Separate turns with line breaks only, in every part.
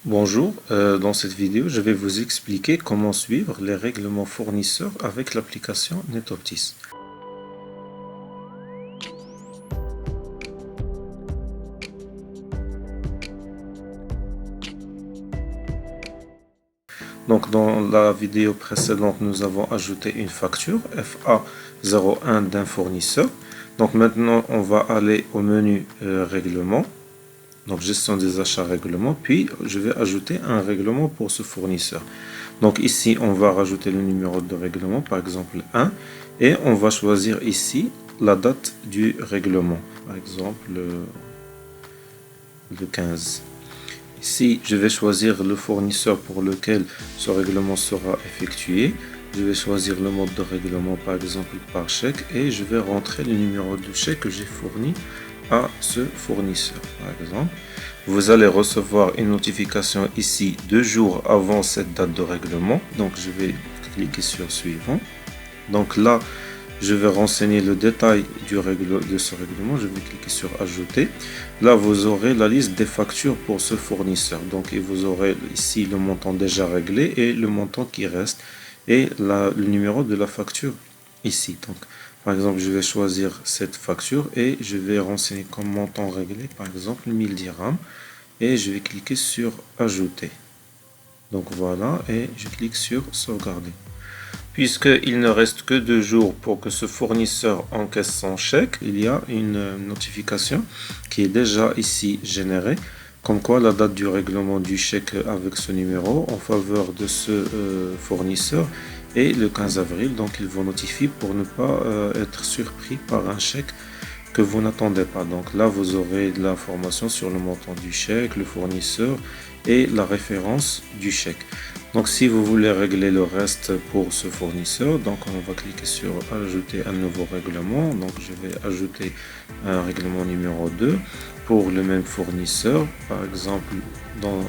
Bonjour, dans cette vidéo, je vais vous expliquer comment suivre les règlements fournisseurs avec l'application NetOptis. Donc, dans la vidéo précédente, nous avons ajouté une facture FA01 d'un fournisseur. Donc, maintenant, on va aller au menu règlement. Donc, gestion des achats règlement, puis je vais ajouter un règlement pour ce fournisseur. Donc ici, on va rajouter le numéro de règlement, par exemple 1, et on va choisir ici la date du règlement, par exemple le 15. Ici, je vais choisir le fournisseur pour lequel ce règlement sera effectué. Je vais choisir le mode de règlement, par exemple par chèque, et je vais rentrer le numéro de chèque que j'ai fourni à ce fournisseur, par exemple. Vous allez recevoir une notification ici 2 jours avant cette date de règlement. Donc je vais cliquer sur suivant. Donc là, je vais renseigner le détail de ce règlement. Je vais cliquer sur ajouter. Là, vous aurez la liste des factures pour ce fournisseur. Donc et vous aurez ici le montant déjà réglé et le montant qui reste et le numéro de la facture ici. Donc par exemple, je vais choisir cette facture et je vais renseigner comme montant réglé, par exemple 1000 dirhams, et je vais cliquer sur ajouter. Donc voilà, et je clique sur sauvegarder. Puisqu'il ne reste que 2 jours pour que ce fournisseur encaisse son chèque, il y a une notification qui est déjà ici générée, comme quoi la date du règlement du chèque avec ce numéro en faveur de ce fournisseur est le 15 avril. Donc il vous notifie pour ne pas être surpris par un chèque que vous n'attendez pas. Donc là, vous aurez de l'information sur le montant du chèque, le fournisseur et la référence du chèque. Donc si vous voulez régler le reste pour ce fournisseur, donc on va cliquer sur ajouter un nouveau règlement. Donc je vais ajouter un règlement numéro 2 pour le même fournisseur, par exemple dans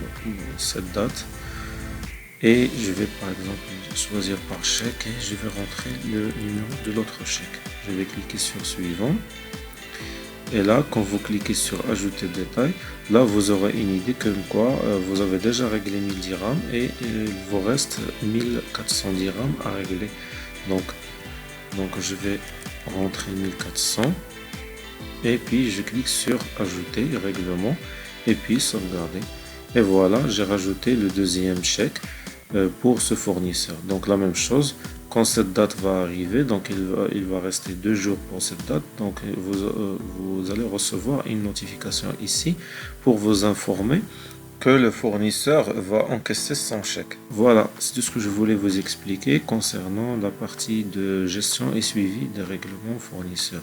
cette date. Et je vais par exemple choisir par chèque et je vais rentrer le numéro de l'autre chèque. Je vais cliquer sur suivant. Et là, quand vous cliquez sur ajouter détail, là vous aurez une idée comme quoi vous avez déjà réglé 1000 dirhams et il vous reste 1400 dirhams à régler. Donc je vais rentrer 1400 et puis je clique sur ajouter règlement et puis sauvegarder. Et voilà, j'ai rajouté le deuxième chèque pour ce fournisseur. Donc la même chose. Quand cette date va arriver, donc il va rester 2 jours pour cette date, donc vous allez recevoir une notification ici pour vous informer que le fournisseur va encaisser son chèque. Voilà, c'est tout ce que je voulais vous expliquer concernant la partie de gestion et suivi des règlements fournisseurs.